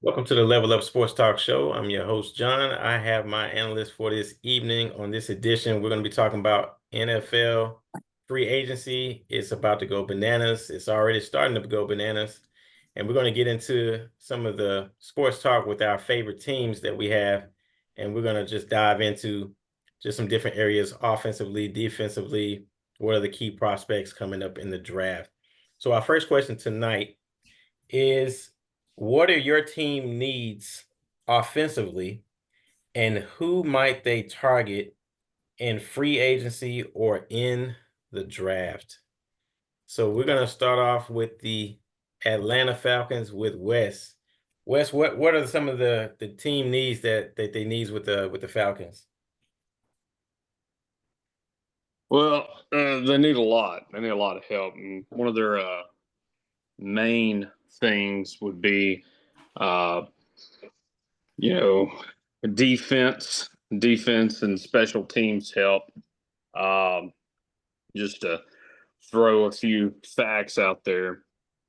Welcome to the Level Up Sports Talk Show. I'm your host, John. I have my analyst for this evening. On this edition, we're going to be talking about NFL free agency. It's about to go bananas. It's already starting to go bananas. And we're going to get into some of the sports talk with our favorite teams that we have. And we're going to just dive into just some different areas, offensively, defensively. What are the key prospects coming up in the draft? So our first question tonight is, what are your team needs offensively, and who might they target in free agency or in the draft? So we're going to start off with the Atlanta Falcons with Wes. Wes, what are some of the team needs that they needs with the Falcons? Well, they need a lot. They need a lot of help, and one of their main things would be, uh, you know, defense, and special teams help. Um, just to throw a few facts out there,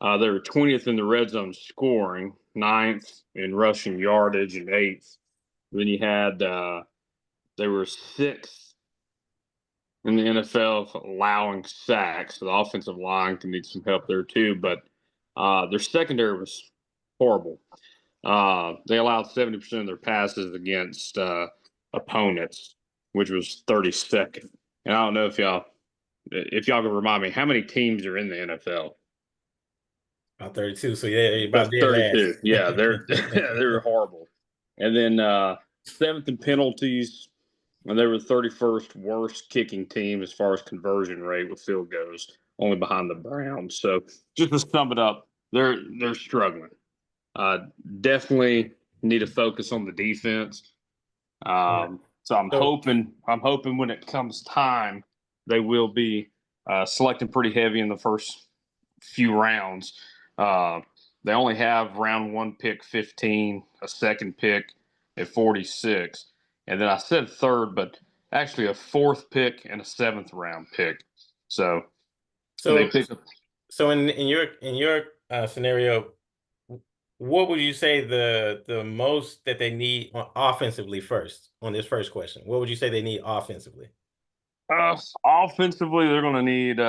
they were 20th in the red zone scoring, ninth in rushing yardage, and eighth. Then you had they were sixth in the NFL allowing sacks. So the offensive line can need some help there too, but their secondary was horrible. They allowed 70% of their passes against opponents, which was 32nd. And I don't know if y'all can remind me how many teams are in the NFL. About 32. So yeah, you're That's about dead 32. last. Yeah, they're they're horrible. And then seventh in penalties, and they were the 31st worst kicking team as far as conversion rate with field goals, only behind the Browns. So just to sum it up, they're struggling. Uh, Definitely need to focus on the defense. So So I'm hoping when it comes time, they will be selecting pretty heavy in the first few rounds. Uh, they only have round one pick 15, a second pick at 46, and then I said third, but actually a fourth pick and a seventh round pick. So they so pick up. so in your scenario, what would you say the most that they need offensively first on this first question? What would you say they need offensively? Offensively, they're going to need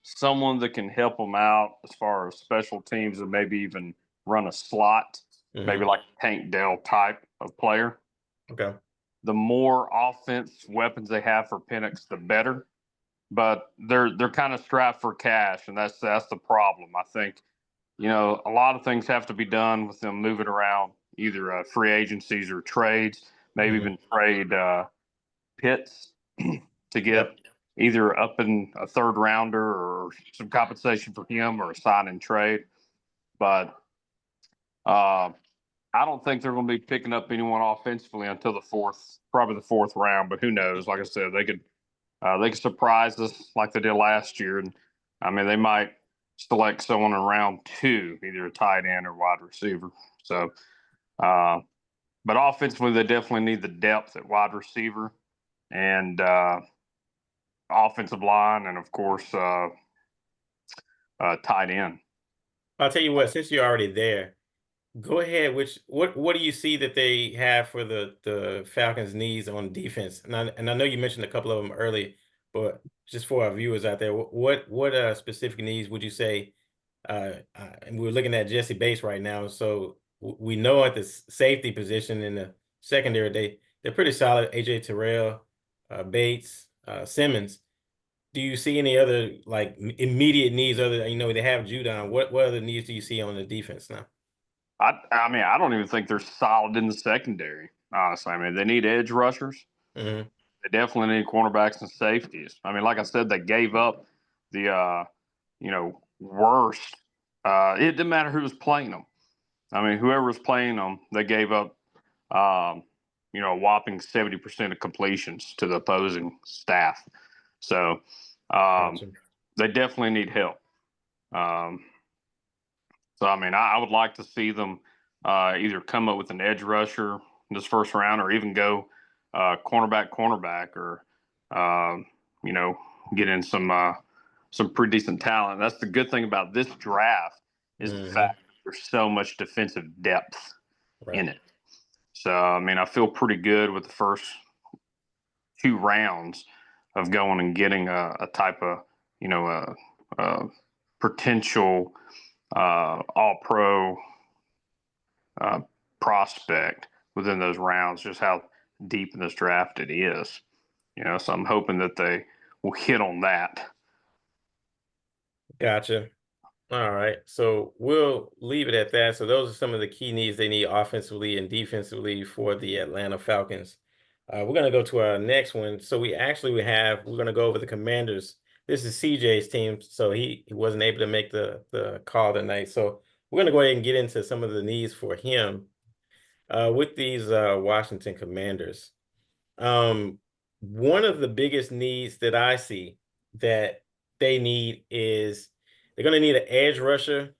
someone that can help them out as far as special teams and maybe even run a slot, maybe Hmm. like a Tank Dell type of player. Okay. The more offense weapons they have for Penix, the better. But they're kind of strapped for cash, and that's the problem. I think a lot of things have to be done with them moving around, either free agencies or trades, maybe Hmm. even trade Pitts to get Yep. either up in a third rounder or some compensation for him or a sign and trade. But uh, I don't think they're going to be picking up anyone offensively until probably the fourth round. But who knows? Like I said, they could surprise us like they did last year, and I mean they might select someone in round two, either a tight end or wide receiver. So, uh, but offensively, they definitely need the depth at wide receiver and offensive line, and of course, tight end. I'll tell you what, since you're already there, go ahead. What do you see that they have for the Falcons' needs on defense? And I know you mentioned a couple of them early, but just for our viewers out there, what specific needs would you say? And we're looking at Jesse Bates right now, so we know at the safety position in the secondary they're pretty solid. AJ Terrell, Bates, Simmons. Do you see any other like immediate needs other than they have Judon? What other needs do you see on the defense now? I mean, I don't even think they're solid in the secondary. Honestly, I mean, they need edge rushers. Hmm. They definitely need cornerbacks and safeties. I mean, like I said, they gave up the worst. It didn't matter who was playing them. I mean, whoever was playing them, they gave up a whopping 70% of completions to the opposing staff. So um, Gotcha. they definitely need help. Um, so I mean, I would like to see them either come up with an edge rusher in this first round, or even go cornerback, or um, you know, get in some pretty decent talent. That's the good thing about this draft, is the Hmm. fact that there's so much defensive depth. in it. So, I mean, I feel pretty good with the first 2 rounds of going and getting a type of, a potential all pro prospect within those rounds, just how deep in this draft it is. So I'm hoping that they will hit on that. Gotcha. All right. So we'll leave it at that. So those are some of the key needs they need offensively and defensively for the Atlanta Falcons. We're going to go to our next one. So we're going to go over the Commanders. This is CJ's team. So he wasn't able to make the call tonight. So we're going to go ahead and get into some of the needs for him with these Washington Commanders. One of the biggest needs that I see that they need is they're going to need an edge rusher.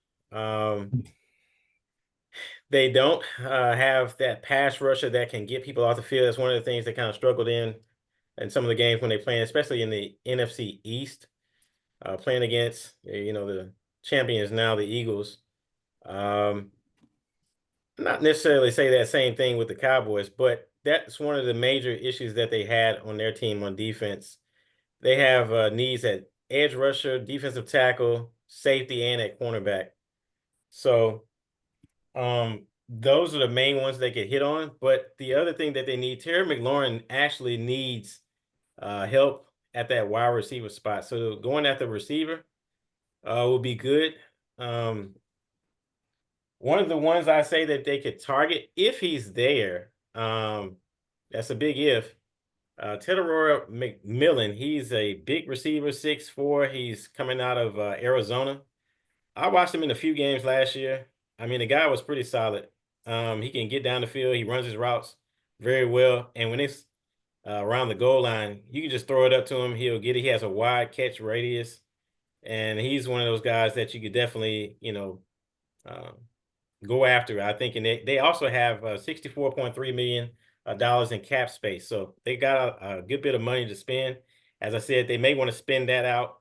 They don't have that pass rusher that can get people off the field. That's one of the things they kind of struggled in some of the games when they played, especially in the NFC East, playing against the champions now, the Eagles. Not necessarily say that same thing with the Cowboys, but that's one of the major issues that they had on their team on defense. They have needs at edge rusher, defensive tackle, safety, and at cornerback. So those are the main ones they could hit on. But the other thing that they need, Terry McLaurin actually needs help at that wide receiver spot. So going at the receiver will be good. One of the ones I say that they could target if he's there, that's a big if. Tedorora McMillan, he's a big receiver, 6'4". He's coming out of Arizona. I watched him in a few games last year. I mean, the guy was pretty solid. He can get down the field. He runs his routes very well. And when it's around the goal line, you can just throw it up to him. He'll get it. He has a wide catch radius. And he's one of those guys that you could definitely, uh, go after. I think, and they also have $64.3 million in cap space, so they got a good bit of money to spend. As I said, they may want to spend that out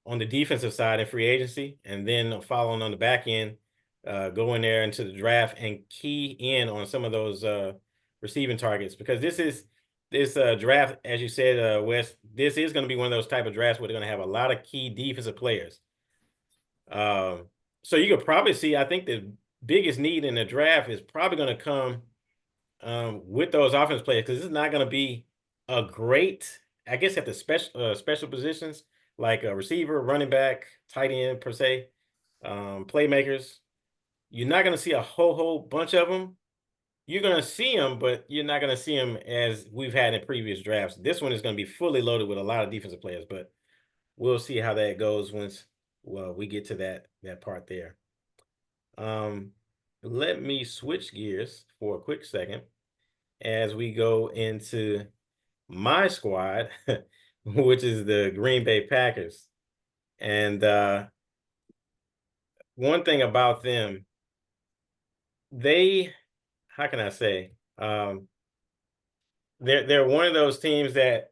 on the defensive side in free agency, and then following on the back end, go in there into the draft and key in on some of those receiving targets, because this draft, as you said, Wes, this is going to be one of those type of drafts where they're going to have a lot of key defensive players. So you could probably see, I think the biggest need in the draft is probably going to come with those offense players, because it's not going to be a great, I guess, at the special positions like a receiver, running back, tight end per se, playmakers. You're not going to see a whole bunch of them. You're going to see them, but you're not going to see them as we've had in previous drafts. This one is going to be fully loaded with a lot of defensive players, but we'll see how that goes once we get to that part there. Let me switch gears for a quick second as we go into my squad, which is the Green Bay Packers. And one thing about them, how can I say, they're one of those teams that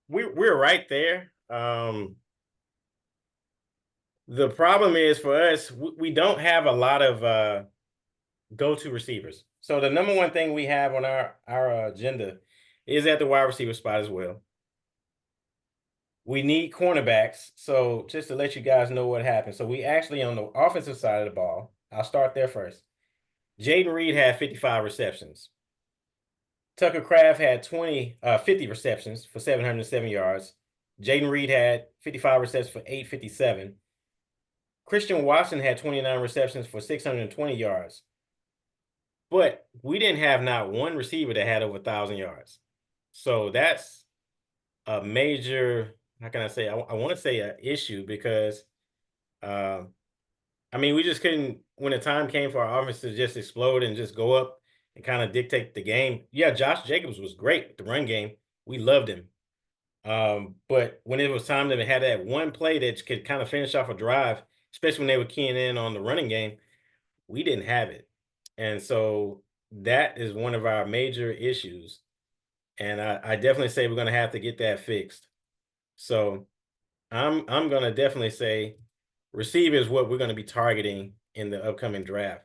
we're right there. The problem is for us, we don't have a lot of go-to receivers. So the number one thing we have on our agenda is at the wide receiver spot as well. We need cornerbacks. So just to let you guys know what happened. So we actually, on the offensive side of the ball, I'll start there first. Jaden Reed had 55 receptions. Tucker Kraft had 50 receptions for 707 yards. Jaden Reed had 55 receptions for 857. Christian Watson had 29 receptions for 620 yards. But we didn't have not one receiver that had over 1,000 yards. So that's a major, how can I say, I want to say an issue, because, I mean, we just couldn't, when the time came for our offense to just explode and just go up and kind of dictate the game. Yeah, Josh Jacobs was great with the run game. We loved him. But when it was time to have that one play that could kind of finish off a drive, especially when they were keying in on the running game, we didn't have it. And so that is one of our major issues. And I definitely say we're going to have to get that fixed. So I'm going to definitely say receiver is what we're going to be targeting in the upcoming draft.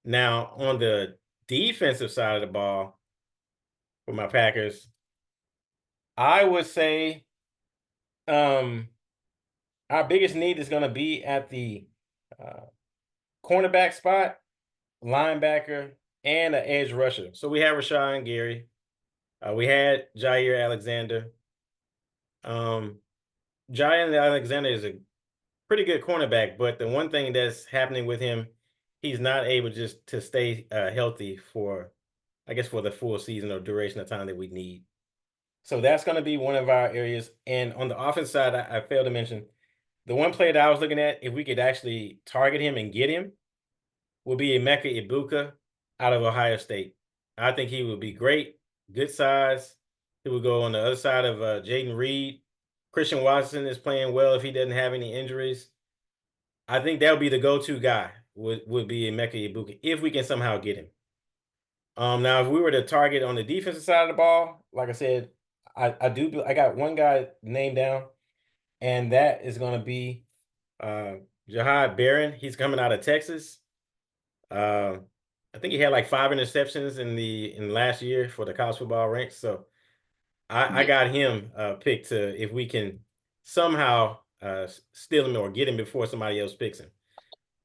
Now, on the defensive side of the ball for my Packers, I would say um, our biggest need is going to be at the uh, cornerback spot, linebacker, and an edge rusher. So we have Rashawn Gary. We had Jair Alexander. Um, Jair Alexander is a pretty good cornerback, but the one thing that's happening with him, he's not able just to stay healthy for, I guess, for the full season or duration of time that we need. So that's going to be one of our areas. And on the offense side, I failed to mention the one player that I was looking at, if we could actually target him and get him, will be Emeka Ibuka out of Ohio State. I think he would be great, good size. He would go on the other side of Jaden Reed. Christian Watson is playing well if he doesn't have any injuries. I think that would be the go-to guy. Would be Emeka Ibuka if we can somehow get him. Now if we were to target on the defensive side of the ball, like I said, I got one guy named down, and that is going to be Jahad Barron. He's coming out of Texas. Uh, I think he had like 5 interceptions in last year for the college football ranks. So I Yeah. got him picked to if we can somehow steal him or get him before somebody else picks him.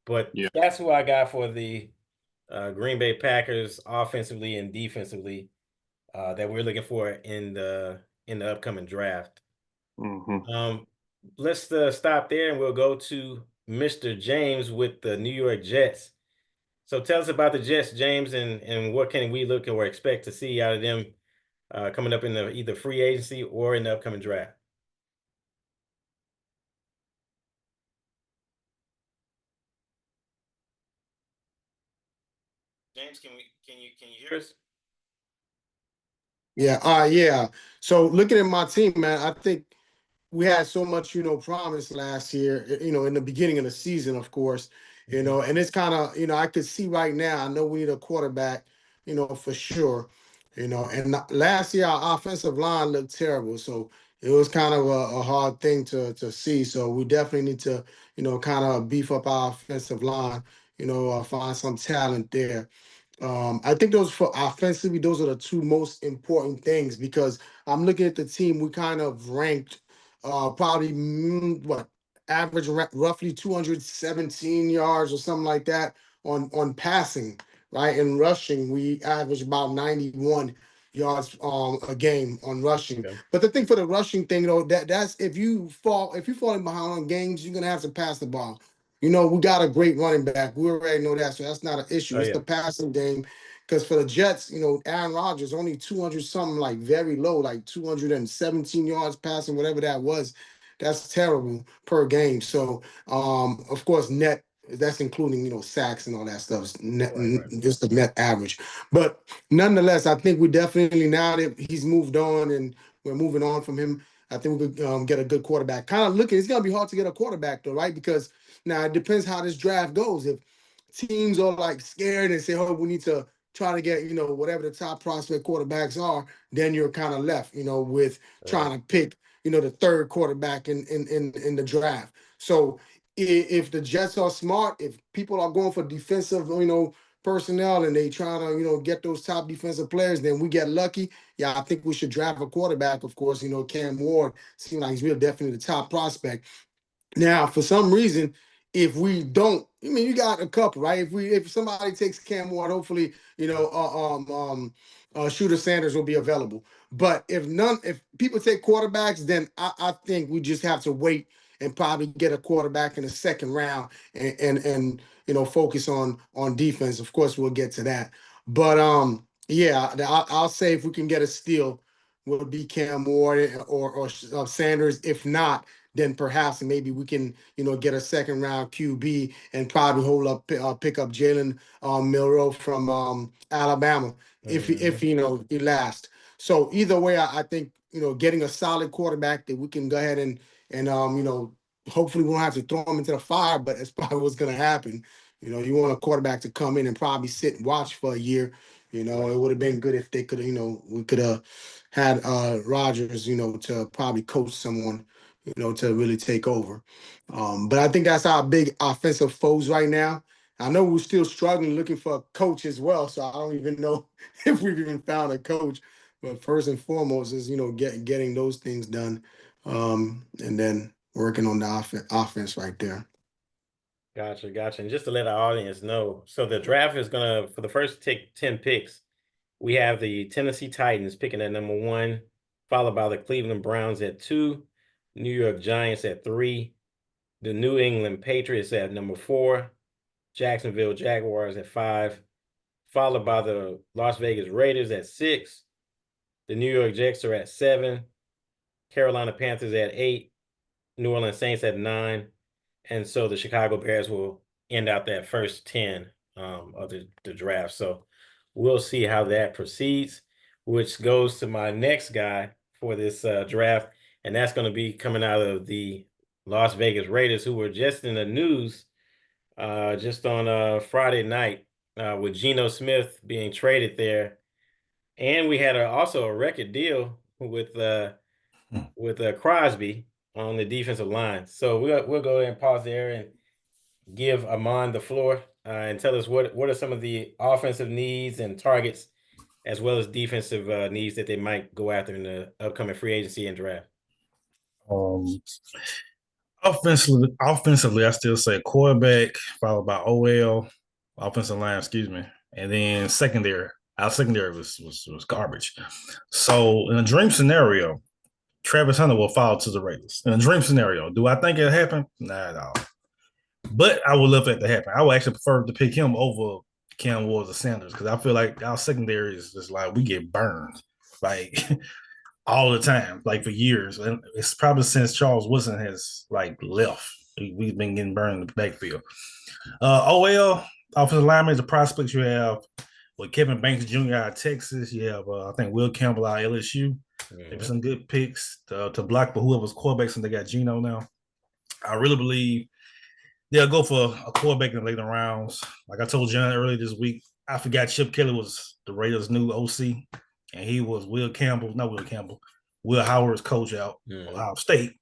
But Yeah. that's who I got for the Green Bay Packers offensively and defensively that we're looking for in the upcoming draft. Mm-hmm. Let's stop there and we'll go to Mr. James with the New York Jets. So tell us about the Jets, James, and what can we look or expect to see out of them coming up in the either free agency or in the upcoming draft. James, can you hear us? Yeah. So looking at my team, man, I think we had so much, promise last year, in the beginning of the season, of course, and it's kind of, I could see right now, I know we need a quarterback, for sure, and last year our offensive line looked terrible. So it was kind of a hard thing to see. So we definitely need to, kind of beef up our offensive line, find some talent there. I think those for offensively, those are the two most important things because I'm looking at the team. We kind of ranked probably what average roughly 217 yards or something like that on passing, right? And rushing, we average about 91 yards a game on rushing. Okay. But the thing for the rushing thing, though, that's if you're falling behind on games, you're gonna have to pass the ball. We got a great running back. We already know that, so that's not an issue. Oh It's yeah. the passing game. Because for the Jets, Aaron Rodgers only 200 something, like very low, like 217 yards passing, whatever that was. That's terrible per game. So, of course, net that's including sacks and all that stuff. Net, Right. just the net average. But nonetheless, I think we definitely now that he's moved on and we're moving on from him, I think we could get a good quarterback. Kind of looking, it's gonna be hard to get a quarterback though, right? Because now it depends how this draft goes. If teams are like scared and say, "Oh, we need to try to get whatever the top prospect quarterbacks are," then you're kind of left, with Right. trying to pick the third quarterback in the draft. So if the Jets are smart, if people are going for defensive, personnel and they trying to get those top defensive players, then we get lucky. Yeah, I think we should draft a quarterback. Of course, Cam Ward seems like he's real definitely the top prospect. Now, for some reason, if we don't, I mean, you got a couple, right? If somebody takes Cam Ward, hopefully, Shooter Sanders will be available. But if people take quarterbacks, then I think we just have to wait and probably get a quarterback in the second round and focus on defense. Of course, we'll get to that. But yeah, I'll say if we can get a steal, will be Cam Ward or Sanders. If not, then perhaps maybe we can, get a second round QB and probably pick up Jalen Milroe from Alabama if he lasts. So either way, I think getting a solid quarterback that we can go ahead and hopefully we won't have to throw him into the fire, but that's probably what's going to happen. You want a quarterback to come in and probably sit and watch for a year. Right. It would have been good if they could have, we could have had Rodgers, to probably coach someone to really take over. But I think that's our big offensive foes right now. I know we're still struggling looking for a coach as well, so I don't even know if we've even found a coach. But first and foremost is getting those things done, and then working on the offense right there. Gotcha. And just to let our audience know, so the draft is gonna, for the first 10 picks, we have the Tennessee Titans picking at number 1, followed by the Cleveland Browns at 2, New York Giants at 3, the New England Patriots at number 4, Jacksonville Jaguars at 5, followed by the Las Vegas Raiders at 6, the New York Jets are at 7, Carolina Panthers at 8, New Orleans Saints at 9, and so the Chicago Bears will end out that first 10 of the draft. So we'll see how that proceeds, which goes to my next guy for this draft, and that's going to be coming out of the Las Vegas Raiders, who were just in the news just on Friday night with Geno Smith being traded there. And we had also a record deal with Crosby on the defensive line. So we'll go ahead and pause there and give Amon the floor and tell us what are some of the offensive needs and targets, as well as defensive needs that they might go after in the upcoming free agency and draft. Offensively, I still say quarterback, followed by OL, offensive line, excuse me, and then secondary. Our secondary was garbage. So in a dream scenario, Travis Hunter will fall to the Raiders. In a dream scenario, do I think it'll happen? Not at all. But I would love that to happen. I would actually prefer to pick him over Cam Ward or Sanders, because I feel like our secondary is just like we get burned like all the time, like for years. And it's probably since Charles Woodson has like left. We've been getting burned in the backfield. OL, offensive linemen, the prospects you have with Kevin Banks Jr. out of Texas. You have, I think, Will Campbell out of LSU. Maybe some good picks to block for whoever's quarterback since they got Geno now. I really believe they'll go for a quarterback in the later rounds. Like I told John earlier this week, I forgot Chip Kelly was the Raiders' new OC, and he was Will Howard's coach out Ohio State.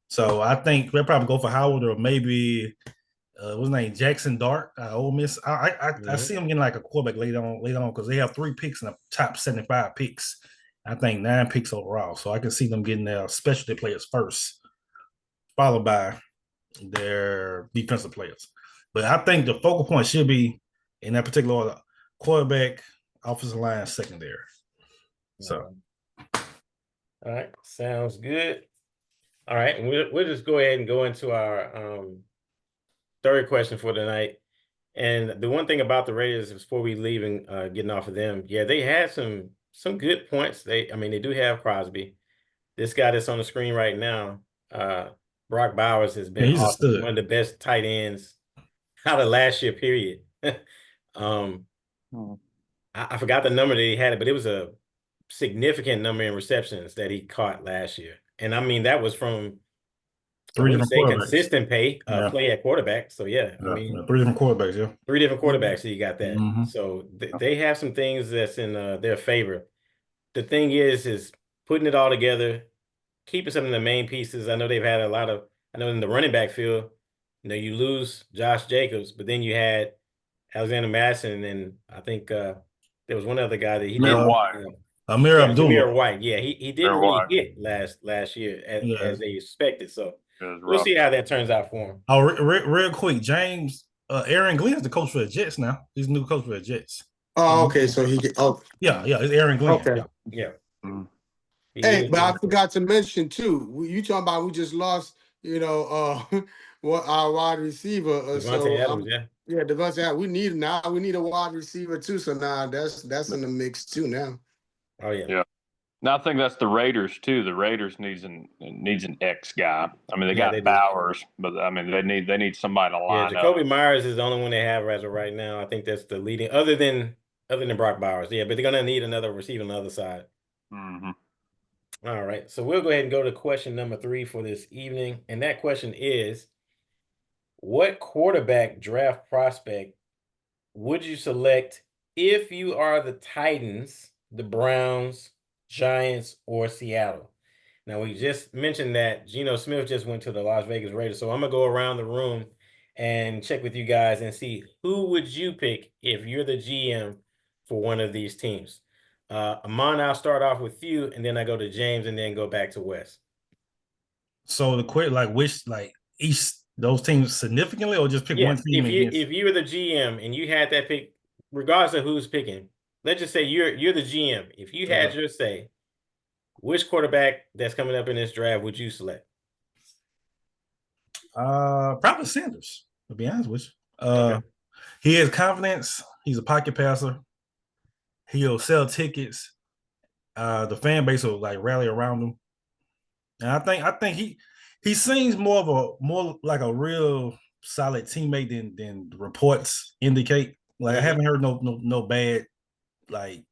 So I think they'll probably go for Howard, or maybe what's his name, Jackson Dart, Ole Miss. I see him getting like a quarterback later on because they have 3 picks in the top 75 picks. I think 9 picks overall. So I can see them getting their specialty players first, followed by their defensive players. But I think the focal point should be in that particular order: quarterback, offensive line, secondary. So, all right, sounds good. All right, and we'll just go ahead and go into our third question for tonight. And the one thing about the Raiders, before we leave and getting off of them, they had some good points. They do have Crosby. This guy that's on the screen right now, Brock Bowers, has been awesome. One of the best tight ends out of last year, period. I forgot the number that he had, but it was a significant number in receptions that he caught last year. And that was from 3 different quarterbacks. Consistent play at quarterback. So 3 different quarterbacks, 3 different quarterbacks, so you got that. So they have some things that's in their favor. The thing is putting it all together, keeping some of the main pieces. I know they've had in the running back field, you lose Josh Jacobs, but then you had Alexander Madison, and I think there was one other guy that he did. Amir Abdullah. Amir White. Yeah, he didn't really hit last year as they expected. So we'll see how that turns out for him. Oh, real quick, James, Aaron Glenn is the coach for the Jets now. He's the new coach for the Jets. Oh, okay. So he it's Aaron Glenn. Okay. Yeah. Hey, but I forgot to mention too. You talking about we just lost, what our wide receiver. Devontae Adams, Devontae Adams. We need a wide receiver too. So now that's in the mix too now. Oh yeah. Yeah. Now I think that's the Raiders too. The Raiders needs an X guy. They got Bowers, but they need somebody to line up. Jacoby Myers is the only one they have as of right now. I think that's the leading, other than Brock Bowers. Yeah, but they're gonna need another receiver on the other side. Mm-hmm. All right, so we'll go ahead and go to question number 3 for this evening, and that question is: what quarterback draft prospect would you select if you are the Titans, the Browns, Giants, or Seattle? Now, we just mentioned that Geno Smith just went to the Las Vegas Raiders, so I'm going to go around the room and check with you guys and see who would you pick if you're the GM for one of these teams. Amon, I'll start off with you, and then I go to James, and then go back to Wes. So the quick, like, which, like, each those teams significantly, or just pick one Yes, team against? if you were the GM and you had that pick, regardless of who's picking, let's just say you're the GM. If you had your say, which quarterback that's coming up in this draft would you select? Probably Sanders, to be honest with you. Okay. He has confidence. He's a pocket passer. He'll sell tickets. The fan base will like rally around him. And I think he seems more like a real solid teammate than the reports indicate. Like I haven't heard no bad, like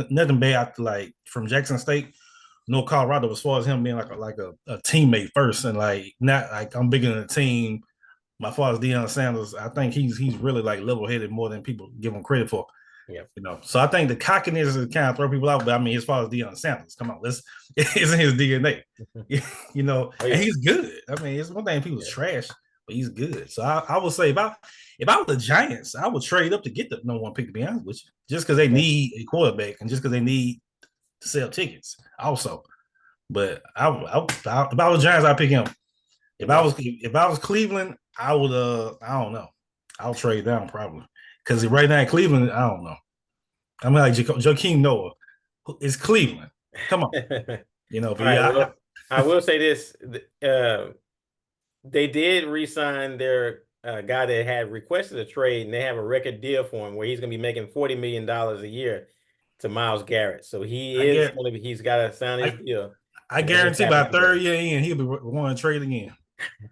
nothing bad like from Jackson State, no Colorado, as far as him being like a teammate first, and like not like I'm bigger than the team. My father's Deion Sanders. I think he's really like level headed more than people give him credit for. Yeah. You know, so I think the cockiness is kind of throw people out. But I mean, as far as Deion Sanders, come on, it's in his DNA. You know, and he's good. I mean, it's one thing people's trash, but he's good. So I would say if I was the Giants, I would trade up to get the #1 pick, to be honest with you, just because they need a quarterback and just because they need to sell tickets also. But if I was Giants, I'd pick him. If I was Cleveland, I would I don't know. I'll trade down probably. Because right now in Cleveland, I don't know. I'm like Joakim Noah. It's Cleveland. Come on. You know, but well, I will say this. They did re-sign their guy that had requested a trade, and they have a record deal for him where he's going to be making $40 million a year to Myles Garrett. So he's got to sign his deal. I guarantee by third year in, he'll be wanting to trade again.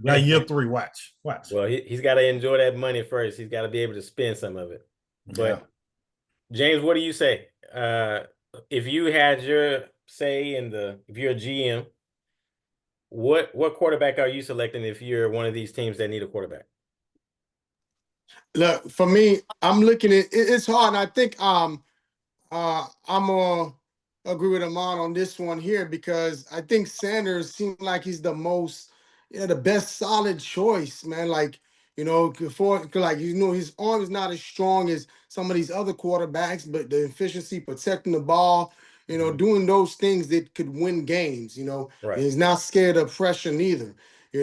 Like year 3, watch. Well, he's got to enjoy that money first. He's got to be able to spend some of it. But James, what do you say? If you had your say if you're a GM, what quarterback are you selecting if you're one of these teams that need a quarterback? Look, for me, I'm looking at it's hard. And I think I'm gonna agree with Amon on this one here because I think Sanders seems like he's the most, the best solid choice, man. Like, his arm is not as strong as some of these other quarterbacks, but the efficiency, protecting the ball, doing those things that could win games, Right. He's not scared of pressure neither.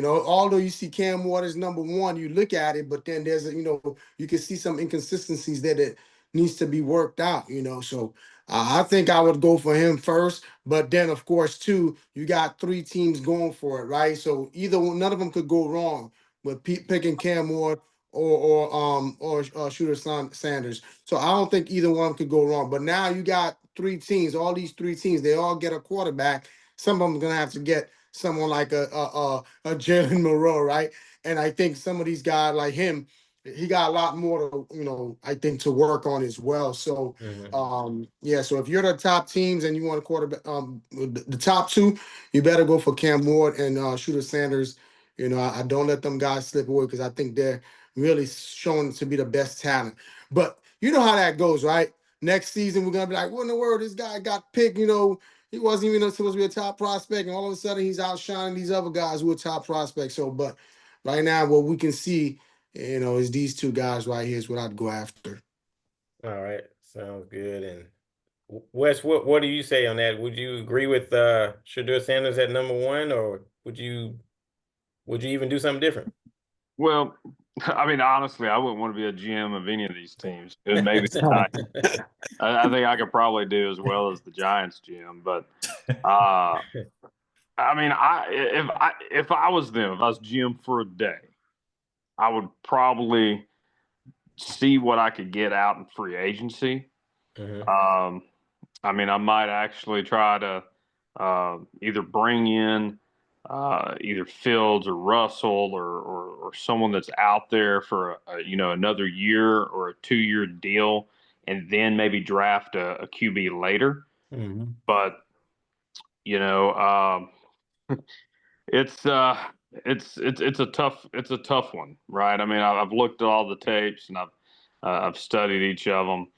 Although you see Cam Waters #1, you look at it, but then there's you can see some inconsistencies that it needs to be worked out, So I think I would go for him first, but then of course too, you got 3 teams going for it, right? So none of them could go wrong with picking Cam Ward or Shooter Sanders. So I don't think either one could go wrong. But now you got 3 teams, all these 3 teams, they all get a quarterback. Some of them are gonna have to get someone like a Jalen Moreau, right? And I think some of these guys like him, he got a lot more to, I think to work on as well. So, so if you're the top teams and you want a quarterback, the top 2, you better go for Cam Ward and Shooter Sanders. I don't let them guys slip away because I think they're really showing to be the best talent. But you know how that goes, right? Next season, we're going to be like, what in the world? This guy got picked, he wasn't even supposed to be a top prospect, and all of a sudden he's outshining these other guys who are top prospects. So, but right now, what we can see, is these 2 guys right here is what I'd go after. All right, sounds good. And Wes, what do you say on that? Would you agree with Shedeur Sanders at #1, or would you even do something different? Well, I mean, honestly, I wouldn't want to be a GM of any of these teams. Maybe I think I could probably do as well as the Giants GM, but I mean, if I was them, if I was GM for a day, I would probably see what I could get out in free agency. I mean, I might actually try to either bring in either Fields or Russell or someone that's out there for another year or a 2-year deal, and then maybe draft a QB later. But it's a tough one, right? I mean, I've looked at all the tapes and I've studied each of them,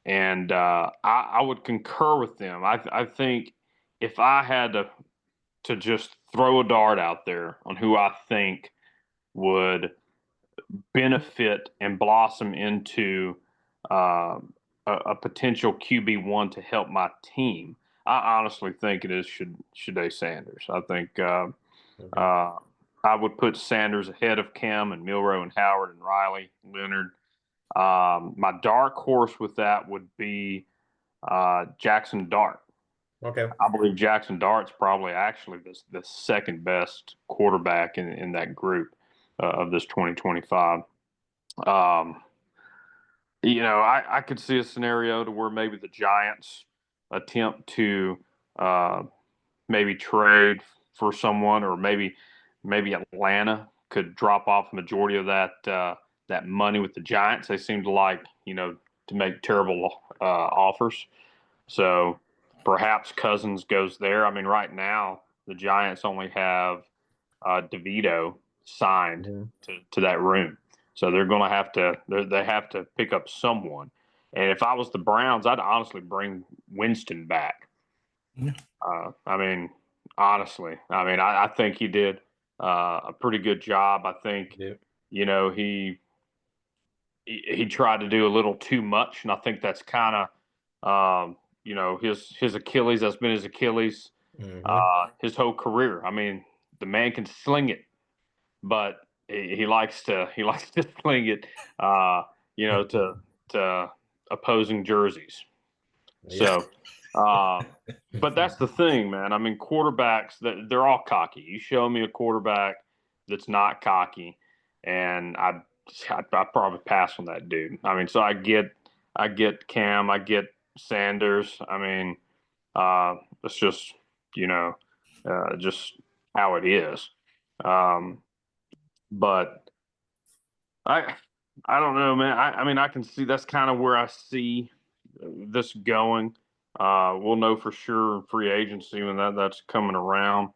and I would concur with them. I think if I had to just throw a dart out there on who I think would benefit and blossom into a potential QB1 to help my team, I honestly think it is Shadai Sanders. I think I would put Sanders ahead of Cam and Milroe and Howard and Riley, Leonard. My dark horse with that would be Jackson Dart. Okay. I believe Jackson Dart's probably actually the second best quarterback in that group of this 2025. I could see a scenario to where maybe the Giants attempt to maybe trade for someone, or maybe Atlanta could drop off a majority of that money with the Giants. They seem to like, to make terrible offers. So perhaps Cousins goes there. I mean, right now the Giants only have DeVito signed to that room, so they're going to have to they have to pick up someone. And if I was the Browns, I'd honestly bring Winston back. I mean, honestly, I think he did a pretty good job. I think he tried to do a little too much, and I think that's kind of his Achilles. That's been his Achilles his whole career. I mean, the man can sling it, but he likes to sling it, to opposing jerseys. Yeah. So, but that's the thing, man. I mean, quarterbacks, they're all cocky. You show me a quarterback that's not cocky, and I'd probably pass on that dude. I mean, so I get Cam, I get Sanders. I mean, it's just just how it is. But I don't know, man. I mean, I can see that's kind of where I see this going. We'll know for sure in free agency when that's coming around.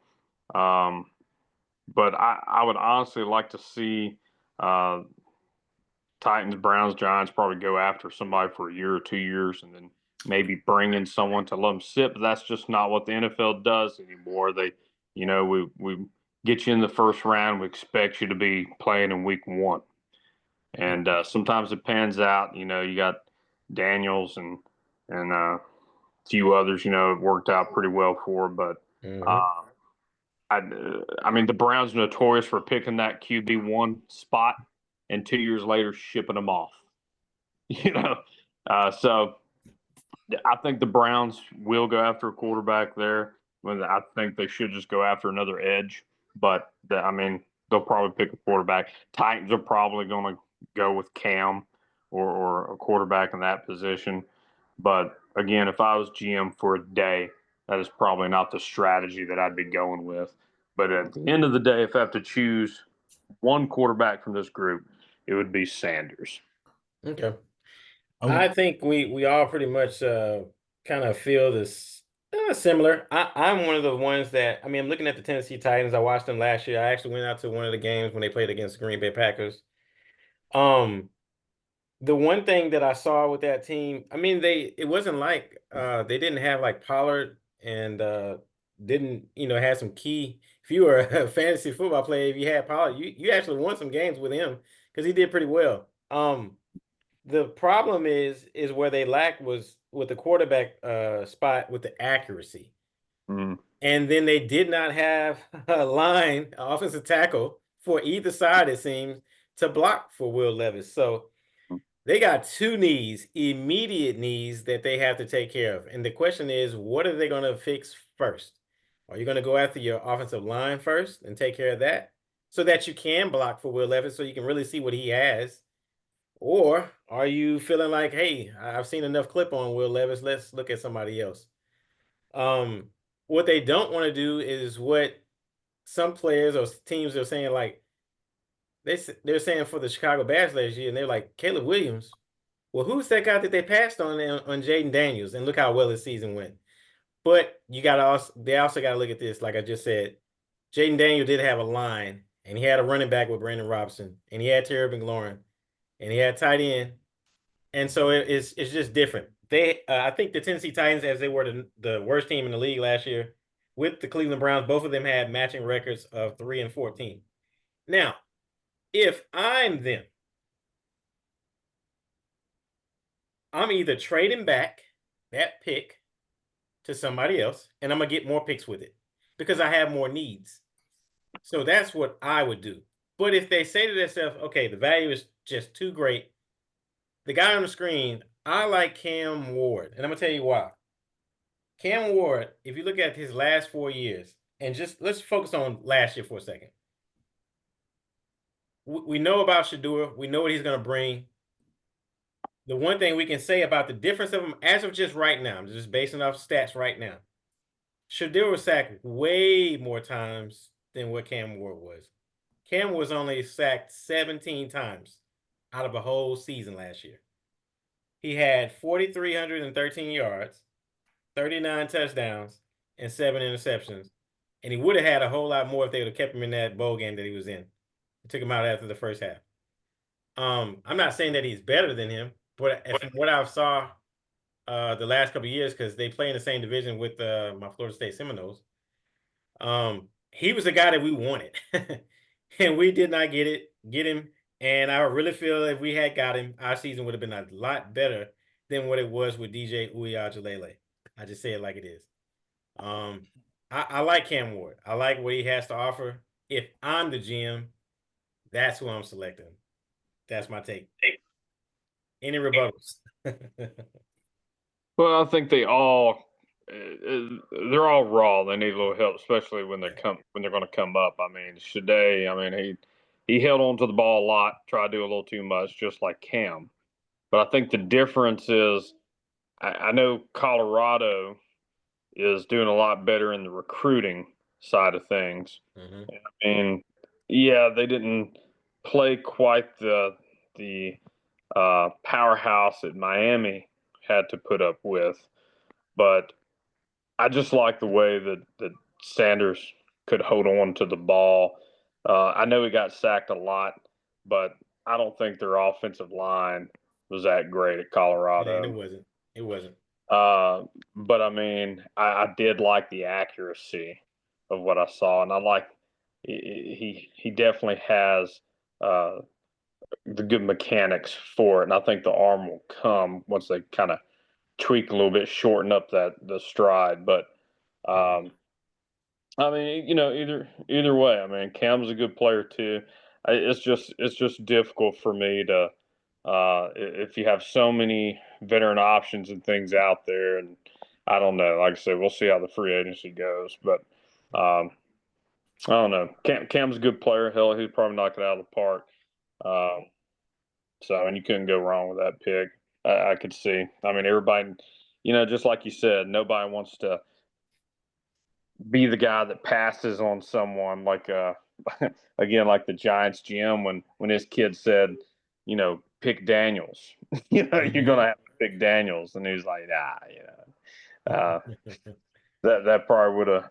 But I would honestly like to see Titans, Browns, Giants probably go after somebody for a year or 2 years, and then maybe bring in someone to let them sit. But that's just not what the NFL does anymore. They, we get you in the first round. We expect you to be playing in week 1. And sometimes it pans out. You got Daniels and a few others, it worked out pretty well for. But I mean, the Browns are notorious for picking that QB1 spot and 2 years later shipping them off. So I think the Browns will go after a quarterback there. I think they should just go after another edge. But they'll probably pick a quarterback. Titans are probably going to go with Cam or a quarterback in that position. But again, if I was GM for a day, that is probably not the strategy that I'd be going with. But at the end of the day, if I have to choose one quarterback from this group, it would be Sanders. Okay. I think we all pretty much kind of feel this similar. I'm one of the ones that, I'm looking at the Tennessee Titans. I watched them last year. I actually went out to one of the games when they played against the Green Bay Packers. The one thing that I saw with that team, it wasn't like they didn't have like Pollard and didn't, have some key. If you were a fantasy football player, if you had Pollard, you actually won some games with him because he did pretty well. The problem is where they lacked was with the quarterback spot with the accuracy. And then they did not have a line, offensive tackle for either side, it seems, to block for Will Levis. So they got 2 needs, immediate needs that they have to take care of. And the question is, what are they going to fix first? Are you going to go after your offensive line first and take care of that so that you can block for Will Levis so you can really see what he has? Or are you feeling like, hey, I've seen enough clip on Will Levis, let's look at somebody else? What they don't want to do is what some players or teams are saying, like, they're saying for the Chicago Bears last year, and they're like, Caleb Williams. Well, who's that guy that they passed on Jaden Daniels? And look how well his season went. But they also got to look at this. Like I just said, Jaden Daniels did have a line, and he had a running back with Brandon Robinson, and he had Terry McLaurin, and he had tight end. And so it's just different. I think the Tennessee Titans, as they were the worst team in the league last year, with the Cleveland Browns, both of them had matching records of 3-14. Now, If I'm them, I'm either trading back that pick to somebody else, and I'm gonna get more picks with it because I have more needs. So that's what I would do. But if they say to themselves, okay, the value is just too great, the guy on the screen, I like Cam Ward, and I'm gonna tell you why. Cam Ward, if you look at his last 4 years, and just let's focus on last year for a second. We know about Shador. We know what he's going to bring. The one thing we can say about the difference of him as of just right now, I'm just basing off stats right now. Shador was sacked way more times than what Cam Ward was. Cam was only sacked 17 times out of a whole season last year. He had 4,313 yards, 39 touchdowns, and 7 interceptions. And he would have had a whole lot more if they would have kept him in that bowl game that he was in. They took him out after the first half. I'm not saying that he's better than him, but from what I saw the last couple of years, because they play in the same division with my Florida State Seminoles, he was the guy that we wanted, and we did not get him. And I really feel if we had got him, our season would have been a lot better than what it was with DJ Uiagalelei. I just say it like it is. I like Cam Ward. I like what he has to offer. If I'm the GM, that's who I'm selecting. That's my take. Any rebuttals? Well, I think they're all raw. They need a little help, especially when they're going to come up. I mean, Shadé, I mean, he held on to the ball a lot, tried to do a little too much, just like Cam. But I think the difference is, I know Colorado is doing a lot better in the recruiting side of things. Mm-hmm. I mean, yeah, they didn't play quite the powerhouse that Miami had to put up with, but I just like the way that Sanders could hold on to the ball. I know he got sacked a lot, but I don't think their offensive line was that great at Colorado. Man, it wasn't. But I mean, I did like the accuracy of what I saw, and I like he definitely has the good mechanics for it, and I think the arm will come once they kind of tweak a little bit, shorten up the stride. But I mean, either way, I mean, Cam's a good player too. It's just difficult for me to if you have so many veteran options and things out there, and I don't know. Like I said, we'll see how the free agency goes, but I don't know. Cam's a good player. Hell, he'd probably knock it out of the park. So, and you couldn't go wrong with that pick. I could see. I mean, everybody, just like you said, nobody wants to be the guy that passes on someone like again, like the Giants GM when his kid said, pick Daniels. You're gonna have to pick Daniels, and he's like, that probably would have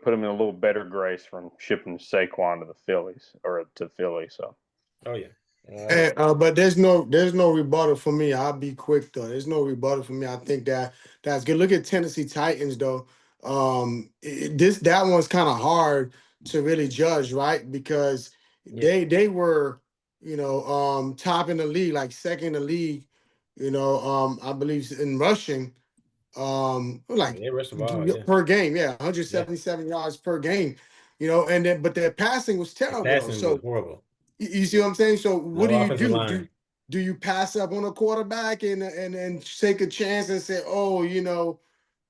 put him in a little better grace from shipping Saquon to the Phillies or to Philly. So, oh yeah. But there's no rebuttal for me. I'll be quick though. There's no rebuttal for me. I think that's good. Look at Tennessee Titans though. That one's kind of hard to really judge, right? Because they were, top in the league, like second in the league, I believe in rushing, like they rushed the ball, per game, 177 yards per game, and then but their passing was terrible. Passing was horrible. You see what I'm saying? So what No do? Do you pass up on a quarterback and take a chance and say, oh,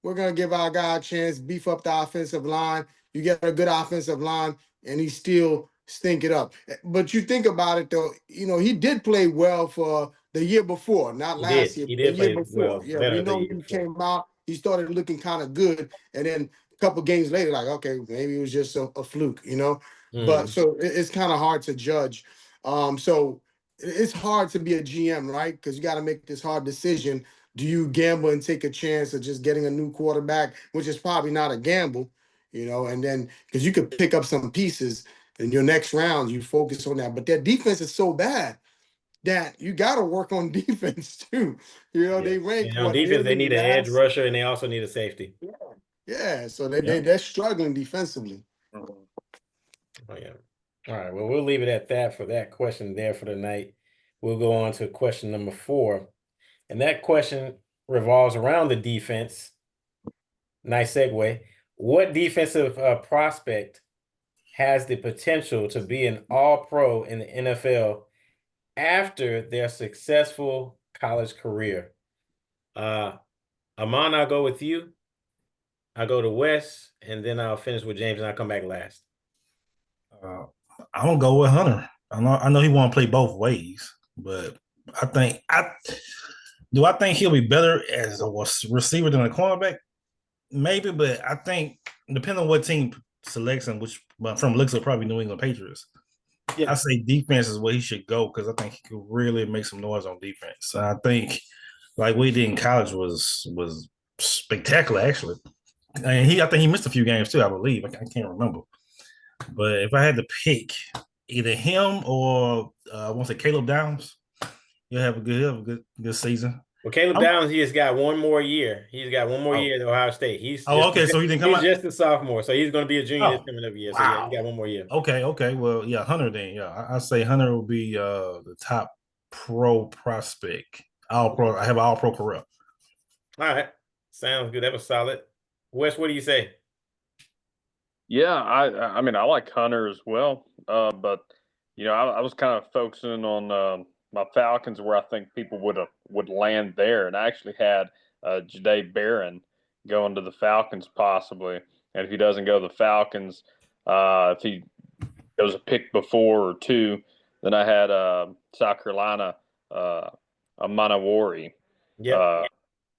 we're going to give our guy a chance, beef up the offensive line. You get a good offensive line, and he still stink it up. But you think about it, though, he did play well for the year before, not last year, he but did the year play before. well, we know he came out, he started looking kind of good, and then a couple games later, like, okay, maybe it was just a fluke, But so it's kind of hard to judge. So it's hard to be a GM, right? Because you got to make this hard decision. Do you gamble and take a chance of just getting a new quarterback, which is probably not a gamble, and then because you could pick up some pieces in your next round, you focus on that. But their defense is so bad that you got to work on defense too. They rank on defense, they need an edge rusher and they also need a safety. Yeah. So they're struggling defensively. Oh yeah. All right, well, we'll leave it at that for that question there for tonight. We'll go on to question number 4. And that question revolves around the defense. Nice segue. What defensive prospect has the potential to be an all-pro in the NFL after their successful college career? Amon, I'll go with you. I'll go to Wes, and then I'll finish with James, and I'll come back last. I'm gonna go with Hunter. I know he want to play both ways, but I think I think he'll be better as a receiver than a cornerback? Maybe, but I think depending on what team selects him, which from looks of probably New England Patriots. Yeah. I say defense is where he should go because I think he could really make some noise on defense. I think like what he did in college was spectacular, actually. And I think he missed a few games too, I believe. I can't remember. But if I had to pick either him or I want to say Caleb Downs, you'll have a good season. Well, Caleb Downs, he has got one more year. He's got one more year at Ohio State. Okay. So he didn't come out. He's just a sophomore, so he's going to be a junior this coming up year. So yeah, he got one more year. Okay. Well, yeah, Hunter then. Yeah, I say Hunter will be the top pro prospect. All pro. I have an all pro career. All right, sounds good. That was solid. Wes, what do you say? Yeah, I mean I like Hunter as well, but I was kind of focusing on my Falcons where I think people would land there, and I actually had Jahdae Barron going to the Falcons possibly, and if he doesn't go to the Falcons, if he goes a pick before or 2, then I had South Carolina Amanawari,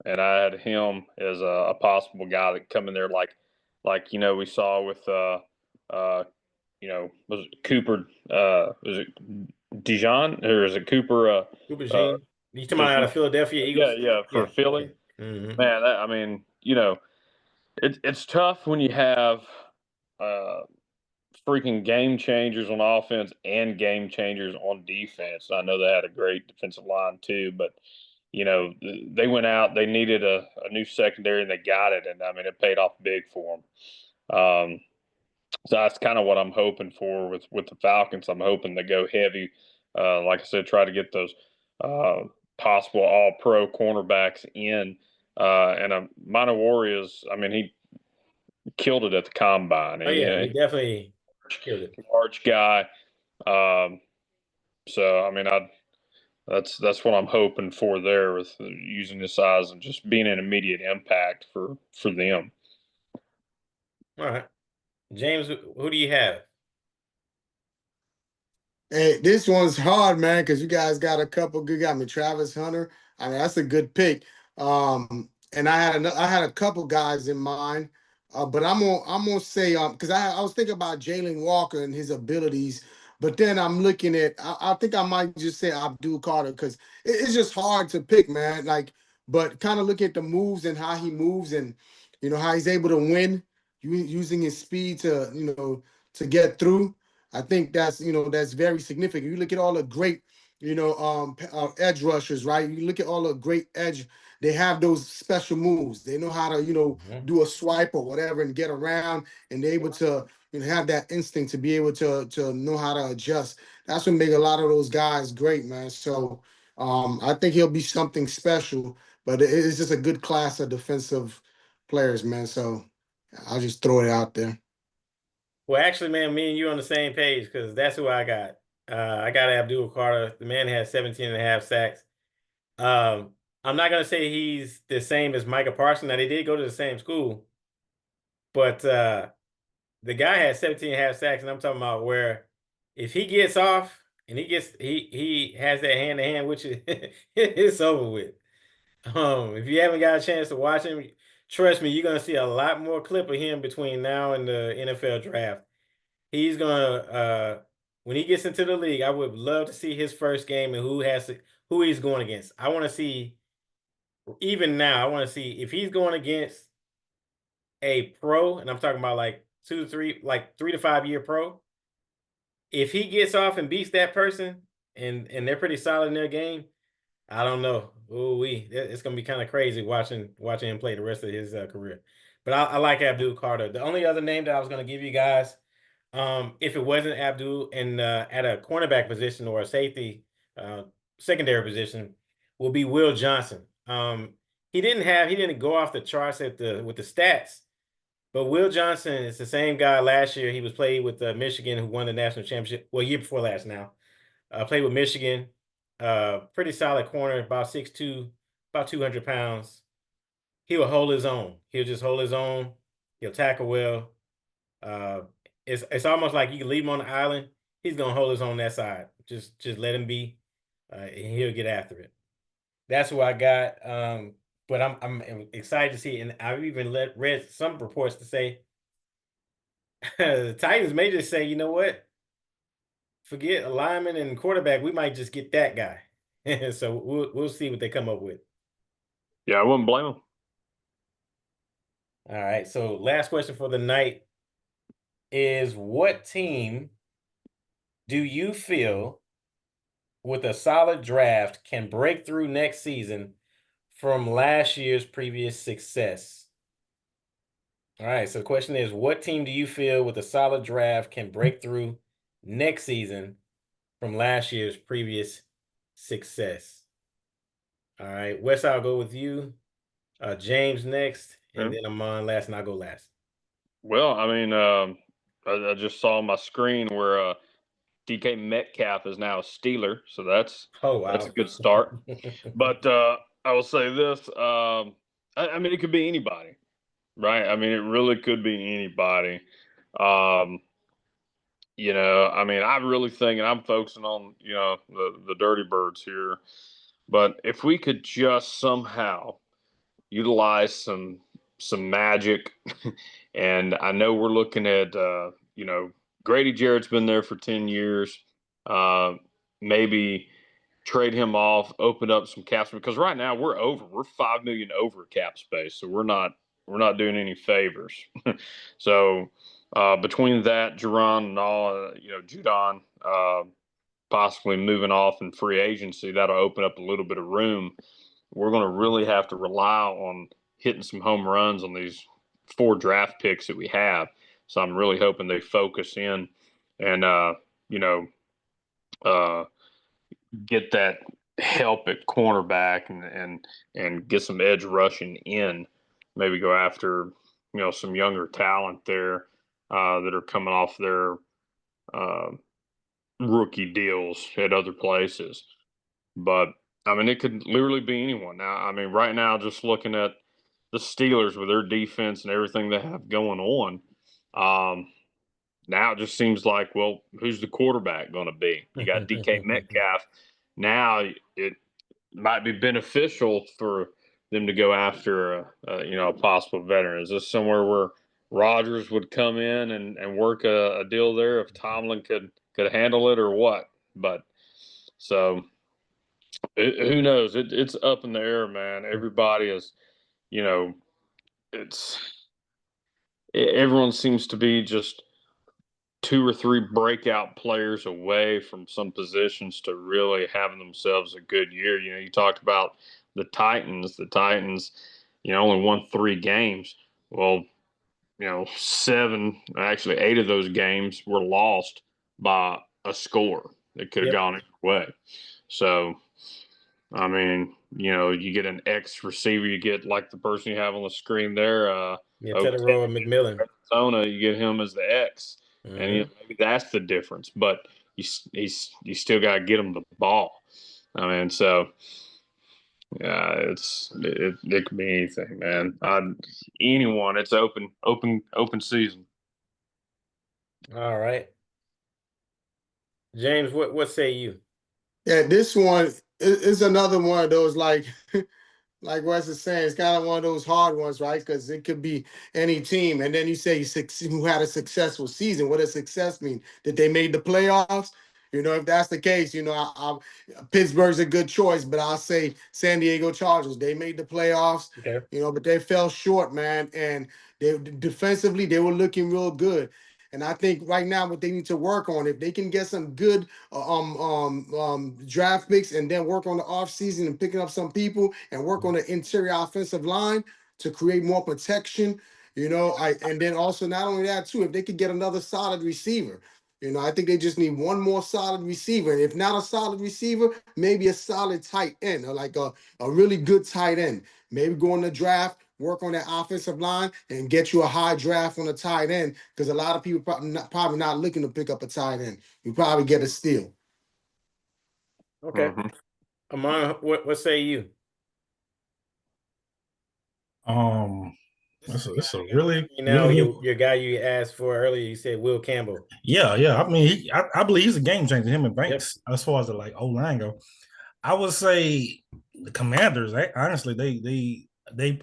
and I had him as a possible guy that come in there like we saw with was it Cooper? Was it Dijon or is it Cooper? Cooper Jean. You talking about out of Philadelphia Eagles? Yeah, for Philly. Mm-hmm. Man, I mean, it's tough when you have freaking game changers on offense and game changers on defense. I know they had a great defensive line too, but they went out. They needed a new secondary, and they got it. And I mean, it paid off big for them. So that's kind of what I'm hoping for with the Falcons. I'm hoping they go heavy. Like I said, try to get those possible all-pro cornerbacks in. And Mana Warriors, I mean, he killed it at the combine. Oh, yeah, he definitely killed it. Large guy. So, I mean, that's what I'm hoping for there with using his size and just being an immediate impact for them. All right. James, who do you have? Hey, this one's hard, man, because you guys got a couple good guys. I mean, Travis Hunter. I mean, that's a good pick. And I had a couple guys in mind, but I'm gonna say because I was thinking about Jalen Walker and his abilities, but then I'm looking at I think I might just say Abdul Carter because it's just hard to pick, man. Like, but kind of look at the moves and how he moves and how he's able to win using his speed to to get through. I think that's that's very significant. You look at all the great edge rushers, right? You look at all the great edge. They have those special moves. They know how to do a swipe or whatever and get around, and they're able to have that instinct to be able to know how to adjust. That's what makes a lot of those guys great, man. So I think he'll be something special. But it's just a good class of defensive players, man. So I'll just throw it out there. Well, actually, man, me and you on the same page because that's who I got. I got Abdul Carter. The man has 17 and a half sacks. I'm not going to say he's the same as Micah Parsons. Now, they did go to the same school. But the guy has 17 and a half sacks, and I'm talking about where if he gets off and he has that hand-to-hand, which it's over with. If you haven't got a chance to watch him, trust me, you're going to see a lot more clip of him between now and the NFL draft. He's going to when he gets into the league, I would love to see his first game and who he's going against. I want to see, even now, I want to see if he's going against a pro, and I'm talking about like 3 to 5 year pro. If he gets off and beats that person and they're pretty solid in their game, I don't know. It's gonna be kind of crazy watching him play the rest of his career. But I like Abdul Carter. The only other name that I was gonna give you guys if it wasn't Abdul and at a cornerback position or a safety secondary position will be Will Johnson. He didn't go off the charts with the stats, but Will Johnson is the same guy last year. He was played with Michigan, who won the national championship. Well, year before last now. Played with Michigan. Pretty solid corner, about 6'2", about 200 pounds. He will hold his own. He'll just hold his own. He'll tackle well. Uh, it's almost like you can leave him on the island. He's gonna hold his own that side. Just let him be, and he'll get after it. That's who I got. But I'm excited to see, and I've even read some reports to say the Titans may just say, you know what, forget a lineman and quarterback. We might just get that guy. So we'll see what they come up with. Yeah, I wouldn't blame them. All right. So last question for the night is, what team do you feel with a solid draft can break through next season from last year's previous success? All right. So the question is, what team do you feel with a solid draft can break through next season from last year's previous success? All right. Wes, I'll go with you. James next, and then I'm on last, and I'll go last. Well, I mean, I just saw on my screen where DK Metcalf is now a Steeler, so that's a good start. But I will say this: I mean, it could be anybody, right? I mean, it really could be anybody. I mean, I really think, and I'm focusing on the Dirty Birds here, but if we could just somehow utilize some magic. And I know we're looking at Grady Jarrett's been there for 10 years. Maybe trade him off, open up some cap space, because right now we're $5 million over cap space, so we're not doing any favors. So between that, Jerron and all, Judon possibly moving off in free agency, that'll open up a little bit of room. We're going to really have to rely on hitting some home runs on these 4 draft picks that we have. So I'm really hoping they focus in and, get that help at cornerback and get some edge rushing in. Maybe go after, some younger talent there that are coming off their rookie deals at other places. But I mean, it could literally be anyone. Now, I mean, right now, just looking at the Steelers with their defense and everything they have going on, now it just seems like, well, who's the quarterback going to be? You got DK Metcalf. Now it might be beneficial for them to go after a possible veteran. Is this somewhere where Rodgers would come in and work a deal there if Tomlin could handle it or what? But so. Who knows? It's up in the air, man. Everybody is, everyone seems to be just 2 or 3 breakout players away from some positions to really having themselves a good year. You talked about the Titans. The Titans, only won 3 games. Well, 7, actually 8 of those games were lost by a score that could have gone either way. So, I mean, you get an X receiver, you get like the person you have on the screen there. Teteroa McMillan. Arizona, you get him as the X, and maybe that's the difference. But you still got to get him the ball. I mean, so yeah, it could be anything, man. Anyone. It's open season. All right, James, what say you? Yeah, this one is another one of those, like Wes is saying, it's kind of one of those hard ones, right? Because it could be any team. And then you say who had a successful season. What does success mean? That they made the playoffs? If that's the case, Pittsburgh's a good choice, but I'll say San Diego Chargers. They made the playoffs, Okay. But they fell short, man. And they defensively, they were looking real good. And I think right now what they need to work on, if they can get some good draft picks and then work on the offseason and picking up some people and work on the interior offensive line to create more protection And then also not only that too, if they could get another solid receiver, I think they just need one more solid receiver. And if not a solid receiver, maybe a solid tight end or like a really good tight end. Maybe go in the draft, work on that offensive line, and get you a high draft on a tight end because a lot of people probably not looking to pick up a tight end. You probably get a steal. Okay. Amon, what say you? It's a really, Now, really your guy you asked for earlier, you said Will Campbell. Yeah. I mean, I believe he's a game changer. Him and Banks, as far as the like O-line go. I would say the Commanders. Honestly, they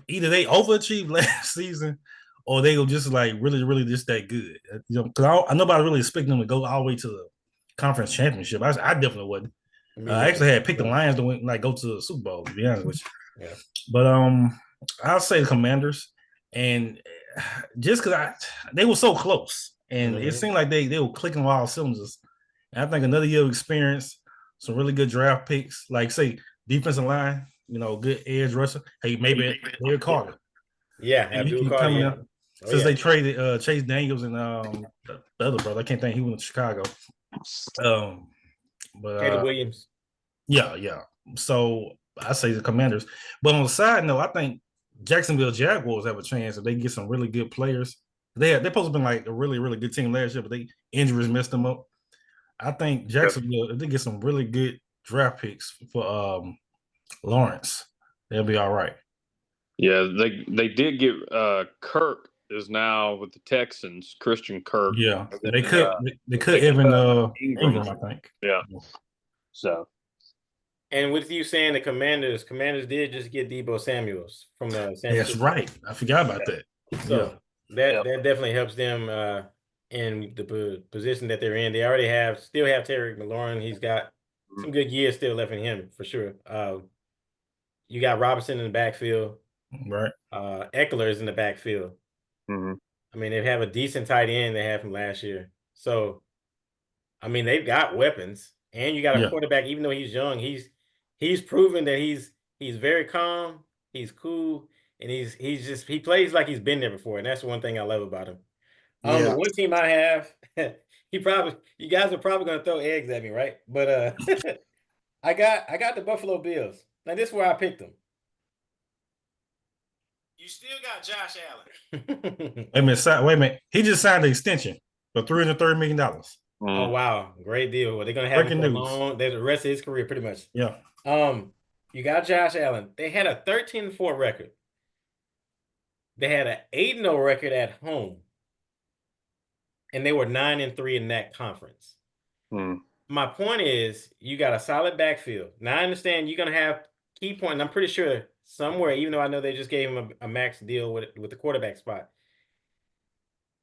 either they overachieved last season, or they were just like really, really just that good. Because I nobody really expecting them to go all the way to the conference championship. I definitely wouldn't. I actually had picked the Lions to win, like go to the Super Bowl. To be honest with you, but I'll say the Commanders, and just because they were so close, and it seemed like they were clicking on all cylinders. And I think another year of experience, some really good draft picks, like say defensive line, good edge rusher. Hey, maybe Derek Carter. Yeah, Abdul Carter. Coming up. Since they traded Chase Daniels and the other brother, I can't think he went to Chicago. But Caleb Williams. Yeah. So I say the Commanders. But on the side note, I think Jacksonville Jaguars have a chance if they get some really good players. They're supposed to be like a really, really good team last year, but injuries messed them up. I think Jacksonville, if they get some really good draft picks for Lawrence, they'll be all right. Yeah, they did get Kirk is now with the Texans, Christian Kirk. Yeah, they could Evan Ingram, I think. Yeah. So. And with you saying the Commanders did just get Deebo Samuels from the San Francisco. That's right. I forgot about that. So that definitely helps them in the position that they're in. They already still have Terry McLaurin. He's got some good years still left in him for sure. You got Robinson in the backfield. Right. Eckler is in the backfield. I mean, they have a decent tight end they had from last year. So, I mean, they've got weapons, and you got a quarterback. Even though he's young, he's proven that he's very calm, he's cool, and he plays like he's been there before, and that's one thing I love about him. The one team I have, you guys are probably going to throw eggs at me, right? But I got the Buffalo Bills. Now this is where I picked them. You still got Josh Allen. Wait a minute. He just signed an extension for $330 million. Oh wow, great deal. Well, they're gonna have him for the rest of his career, pretty much. Yeah. You got Josh Allen. They had a 13-4 record. They had an 8-0 record at home, and they were 9-3 in that conference. My point is, you got a solid backfield. Now I understand you're gonna have key point. And I'm pretty sure somewhere, even though I know they just gave him a max deal with the quarterback spot,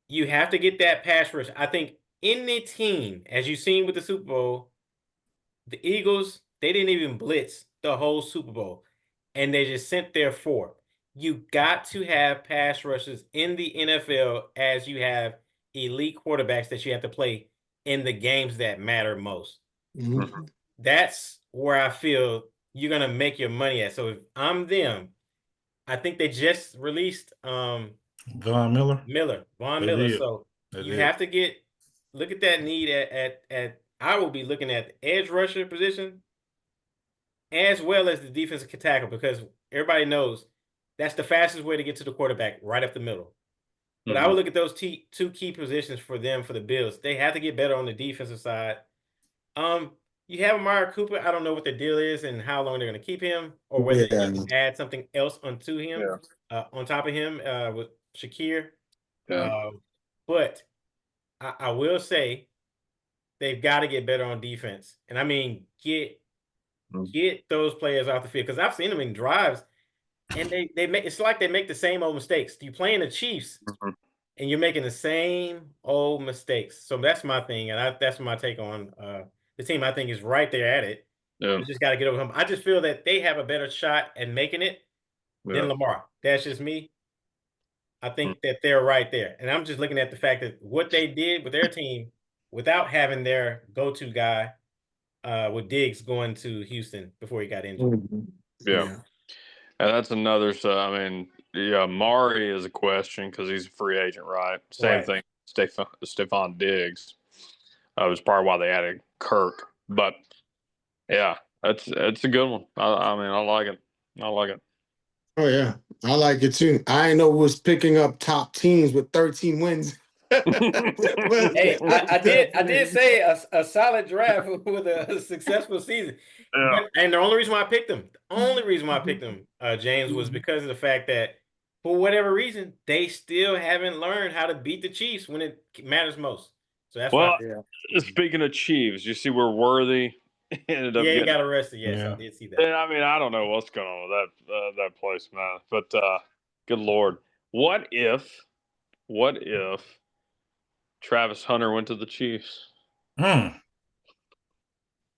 you have to get that pass rush. I think any team, as you've seen with the Super Bowl, the Eagles, they didn't even blitz the whole Super Bowl, and they just sent their 4. You got to have pass rushes in the NFL as you have elite quarterbacks that you have to play in the games that matter most. That's where I feel you're going to make your money at. So if I'm them, I think they just released Von Miller. So you have to look at that need at I will be looking at the edge rusher position as well as the defensive tackle, because everybody knows that's the fastest way to get to the quarterback, right up the middle. But I would look at those two key positions for them, for the Bills. They have to get better on the defensive side. You have Amari Cooper. I don't know what the deal is and how long they're going to keep him, or whether you can add something else onto him, on top of him with Shakir. But I will say they've got to get better on defense. And I mean, get those players off the field, because I've seen them in drives, and it's like they make the same old mistakes. You playing the Chiefs, and you're making the same old mistakes. So that's my thing, and that's my take on the team. I think is right there at it. You just got to get over him. I just feel that they have a better shot at making it than Lamar. That's just me. I think that they're right there. And I'm just looking at the fact that what they did with their team without having their go-to guy with Diggs going to Houston before he got injured. And that's another. So I mean, Yeah, Mari is a question because he's a free agent, right? Same Right. thing. Stephon Diggs. Was probably why they added Kirk. But yeah, that's a good one. I mean, I like it. I like it. Oh yeah, I like it too. I ain't know we was picking up top teams with 13 wins. Hey, I did say a solid draft with a successful season. Yeah. And the only reason why I picked them, James, was because of the fact that for whatever reason, they still haven't learned how to beat the Chiefs when it matters most. So that's Well, why. speaking of Chiefs, you see where Worthy ended up Yeah, he getting. got arrested. Yes, Yeah. I did see that. And I mean, I don't know what's going on with that place, man. But good Lord, what if Travis Hunter went to the Chiefs? Hmm.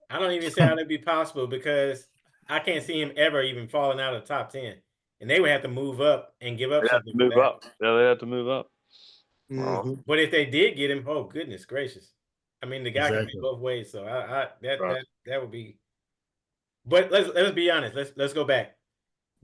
I don't even see how that'd be possible because I can't see him ever even falling out of the top 10. And they would have to move up and give up They have something to for move that. up. Yeah, they have to move up. Mhm. But if they did get him, oh goodness gracious. I mean, the guy can Exactly. be both ways. So Right. that would be. But let's be honest. Let's go back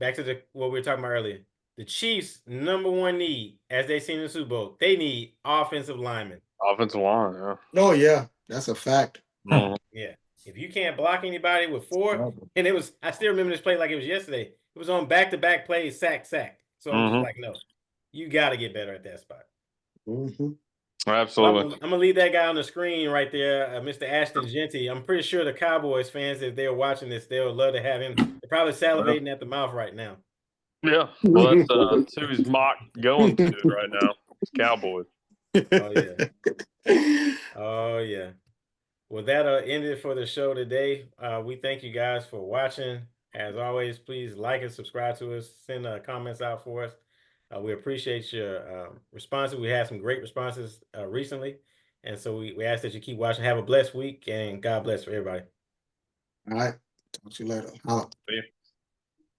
to what we were talking about earlier. The Chiefs' #1 need, as they seen in the Super Bowl, they need offensive linemen. Offensive line, yeah. Oh yeah, that's a fact. Mhm. Yeah. If you can't block anybody with 4, and I still remember this play like it was yesterday. It was on back-to-back plays, sack. So I'm just like, no, you got to get better at that spot. Mhm. Absolutely. I'm gonna leave that guy on the screen right there, Mr. Ashton Genty. I'm pretty sure the Cowboys fans, if they're watching this, they'll love to have him. They're probably salivating at the mouth right now. Yeah. Well, that's who he's mock going to right now. It's Cowboys. Oh yeah. Oh yeah. Well, that end it for the show today. We thank you guys for watching. As always, please like and subscribe to us. Send comments out for us. We appreciate your responses. We had some great responses recently. And so we ask that you keep watching. Have a blessed week and God bless for everybody. All right. Talk to you later. Holla. See you.